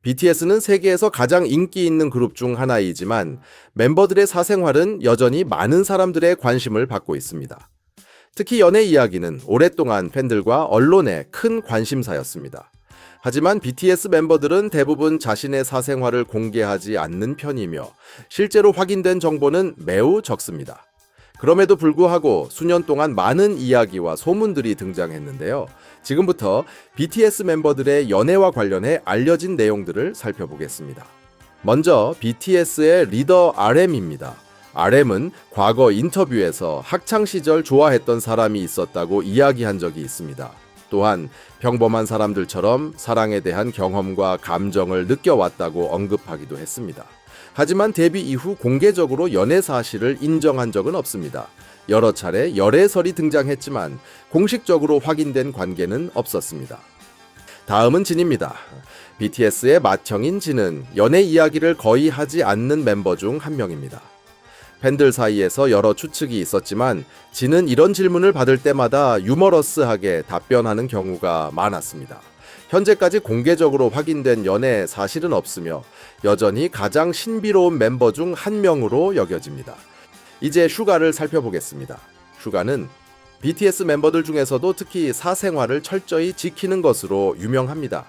BTS는 세계에서 가장 인기 있는 그룹 중 하나이지만 멤버들의 사생활은 여전히 많은 사람들의 관심을 받고 있습니다. 특히 연애 이야기는 오랫동안 팬들과 언론의 큰 관심사였습니다. 하지만 BTS 멤버들은 대부분 자신의 사생활을 공개하지 않는 편이며 실제로 확인된 정보는 매우 적습니다. 그럼에도 불구하고 수년 동안 많은 이야기와 소문들이 등장했는데요. 지금부터 BTS 멤버들의 연애와 관련해 알려진 내용들을 살펴보겠습니다. 먼저 BTS의 리더 RM입니다. RM은 과거 인터뷰에서 학창시절 좋아했던 사람이 있었다고 이야기한 적이 있습니다. 또한 평범한 사람들처럼 사랑에 대한 경험과 감정을 느껴왔다고 언급하기도 했습니다. 하지만 데뷔 이후 공개적으로 연애 사실을 인정한 적은 없습니다. 여러 차례 열애설이 등장했지만 공식적으로 확인된 관계는 없었습니다. 다음은 진입니다. BTS의 맏형인 진은 연애 이야기를 거의 하지 않는 멤버 중 한 명입니다. 팬들 사이에서 여러 추측이 있었지만 진은 이런 질문을 받을 때마다 유머러스하게 답변하는 경우가 많았습니다. 현재까지 공개적으로 확인된 연애 사실은 없으며 여전히 가장 신비로운 멤버 중 한 명으로 여겨집니다. 이제 슈가를 살펴보겠습니다. 슈가는 BTS 멤버들 중에서도 특히 사생활을 철저히 지키는 것으로 유명합니다.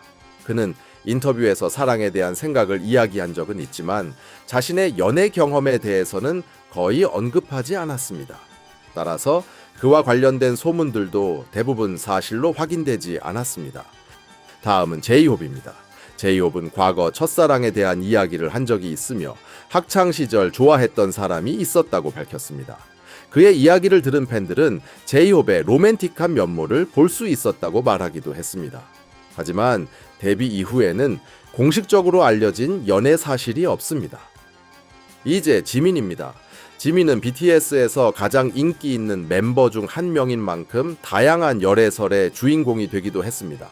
그는 인터뷰에서 사랑에 대한 생각을 이야기한 적은 있지만 자신의 연애 경험에 대해서는 거의 언급하지 않았습니다. 따라서 그와 관련된 소문들도 대부분 사실로 확인되지 않았습니다. 다음은 제이홉입니다. 제이홉은 과거 첫사랑에 대한 이야기를 한 적이 있으며 학창시절 좋아했던 사람이 있었다고 밝혔습니다. 그의 이야기를 들은 팬들은 제이홉의 로맨틱한 면모를 볼 수 있었다고 말하기도 했습니다. 하지만 데뷔 이후에는 공식적으로 알려진 연애 사실이 없습니다. 이제 지민입니다. 지민은 BTS에서 가장 인기 있는 멤버 중 한 명인 만큼 다양한 열애설의 주인공이 되기도 했습니다.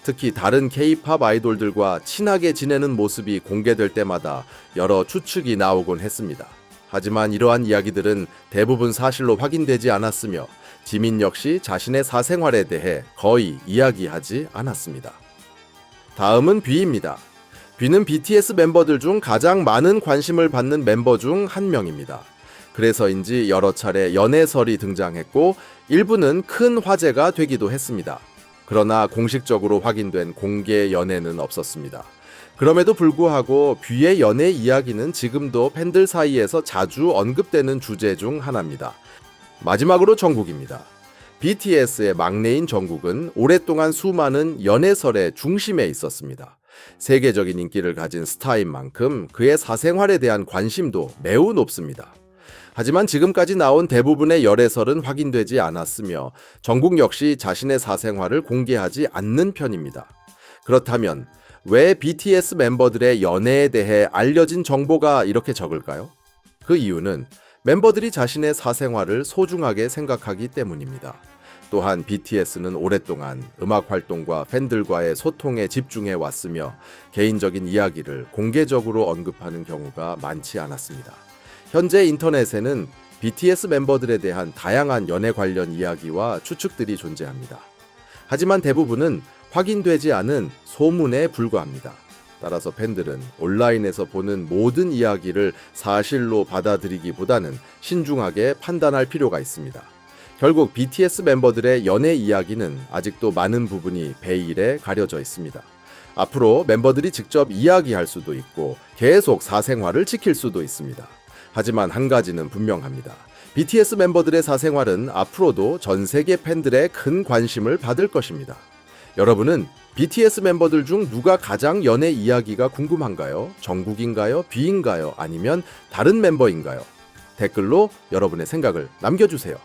특히 다른 K-팝 아이돌들과 친하게 지내는 모습이 공개될 때마다 여러 추측이 나오곤 했습니다. 하지만 이러한 이야기들은 대부분 사실로 확인되지 않았으며 지민 역시 자신의 사생활에 대해 거의 이야기하지 않았습니다. 다음은 뷔입니다. 뷔는 BTS 멤버들 중 가장 많은 관심을 받는 멤버 중 한 명입니다. 그래서인지 여러 차례 연애설이 등장했고 일부는 큰 화제가 되기도 했습니다. 그러나 공식적으로 확인된 공개 연애는 없었습니다. 그럼에도 불구하고 뷔의 연애 이야기는 지금도 팬들 사이에서 자주 언급되는 주제 중 하나입니다. 마지막으로 정국입니다. BTS의 막내인 정국은 오랫동안 수많은 연애설의 중심에 있었습니다. 세계적인 인기를 가진 스타인 만큼 그의 사생활에 대한 관심도 매우 높습니다. 하지만 지금까지 나온 대부분의 열애설은 확인되지 않았으며 정국 역시 자신의 사생활을 공개하지 않는 편입니다. 그렇다면 왜 BTS 멤버들의 연애에 대해 알려진 정보가 이렇게 적을까요? 그 이유는 멤버들이 자신의 사생활을 소중하게 생각하기 때문입니다. 또한 BTS는 오랫동안 음악 활동과 팬들과의 소통에 집중해 왔으며 개인적인 이야기를 공개적으로 언급하는 경우가 많지 않았습니다. 현재 인터넷에는 BTS 멤버들에 대한 다양한 연애 관련 이야기와 추측들이 존재합니다. 하지만 대부분은 확인되지 않은 소문에 불과합니다. 따라서 팬들은 온라인에서 보는 모든 이야기를 사실로 받아들이기보다는 신중하게 판단할 필요가 있습니다. 결국 BTS 멤버들의 연애 이야기는 아직도 많은 부분이 베일에 가려져 있습니다. 앞으로 멤버들이 직접 이야기할 수도 있고 계속 사생활을 지킬 수도 있습니다. 하지만 한 가지는 분명합니다. BTS 멤버들의 사생활은 앞으로도 전 세계 팬들의 큰 관심을 받을 것입니다. 여러분은 BTS 멤버들 중 누가 가장 연애 이야기가 궁금한가요? 정국인가요? 뷔인가요? 아니면 다른 멤버인가요? 댓글로 여러분의 생각을 남겨주세요.